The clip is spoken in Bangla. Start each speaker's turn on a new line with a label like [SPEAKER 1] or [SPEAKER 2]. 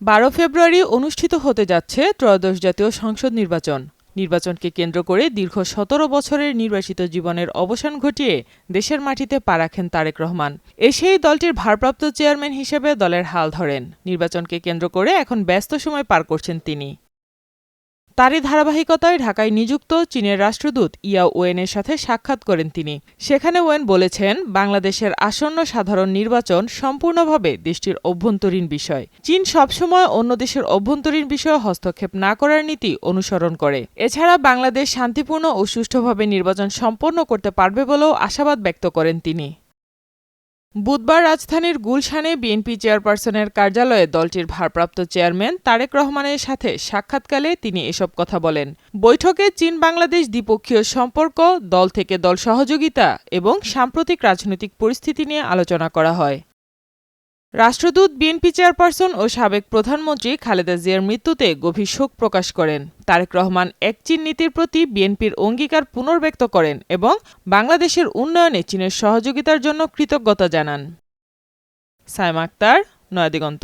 [SPEAKER 1] 12 ফেব্রুয়ারি অনুষ্ঠিত হতে যাচ্ছে ত্রয়োদশ জাতীয় সংসদ নির্বাচন। নির্বাচনকে কেন্দ্র করে দীর্ঘ ১৭ বছরের নির্বাসিত জীবনের অবসান ঘটিয়ে দেশের মাটিতে পা রাখেন তারেক রহমান। এসেই দলটির ভারপ্রাপ্ত চেয়ারম্যান হিসেবে দলের হাল ধরেন। নির্বাচনকে কেন্দ্র করে এখন ব্যস্ত সময় পার করছেন তিনি। তারই ধারাবাহিকতায় ঢাকায় নিযুক্ত চীনের রাষ্ট্রদূত ইয়াও ওয়েনের সাথে সাক্ষাৎ করেন তিনি। সেখানে ওয়েন বলেছেন, বাংলাদেশের আসন্ন সাধারণ নির্বাচন সম্পূর্ণভাবে দেশটির অভ্যন্তরীণ বিষয়। চীন সবসময় অন্য দেশের অভ্যন্তরীণ বিষয়ে হস্তক্ষেপ না করার নীতি অনুসরণ করে। এছাড়া বাংলাদেশ শান্তিপূর্ণ ও সুষ্ঠুভাবে নির্বাচন সম্পন্ন করতে পারবে বলেও আশাবাদ ব্যক্ত করেন তিনি। বুধবার রাজধানীর গুলশানে বিএনপি চেয়ারপারসনের কার্যালয়ে দলটির ভারপ্রাপ্ত চেয়ারম্যান তারেক রহমানের সাথে সাক্ষাৎকালে তিনি এসব কথা বলেন। বৈঠকে চীন বাংলাদেশ দ্বিপক্ষীয় সম্পর্ক, দল থেকে দল সহযোগিতা এবং সাম্প্রতিক রাজনৈতিক পরিস্থিতি নিয়ে আলোচনা করা হয়। রাষ্ট্রদূত বিএনপি চেয়ারপারসন ও সাবেক প্রধানমন্ত্রী খালেদা জিয়ার মৃত্যুতে গভীর শোক প্রকাশ করেন। তারেক রহমান এক চীন নীতির প্রতি বিএনপির অঙ্গীকার পুনর্ব্যক্ত করেন এবং বাংলাদেশের উন্নয়নে চীনের সহযোগিতার জন্য কৃতজ্ঞতা জানান। সাইমা আক্তার, নয়াদিগন্ত।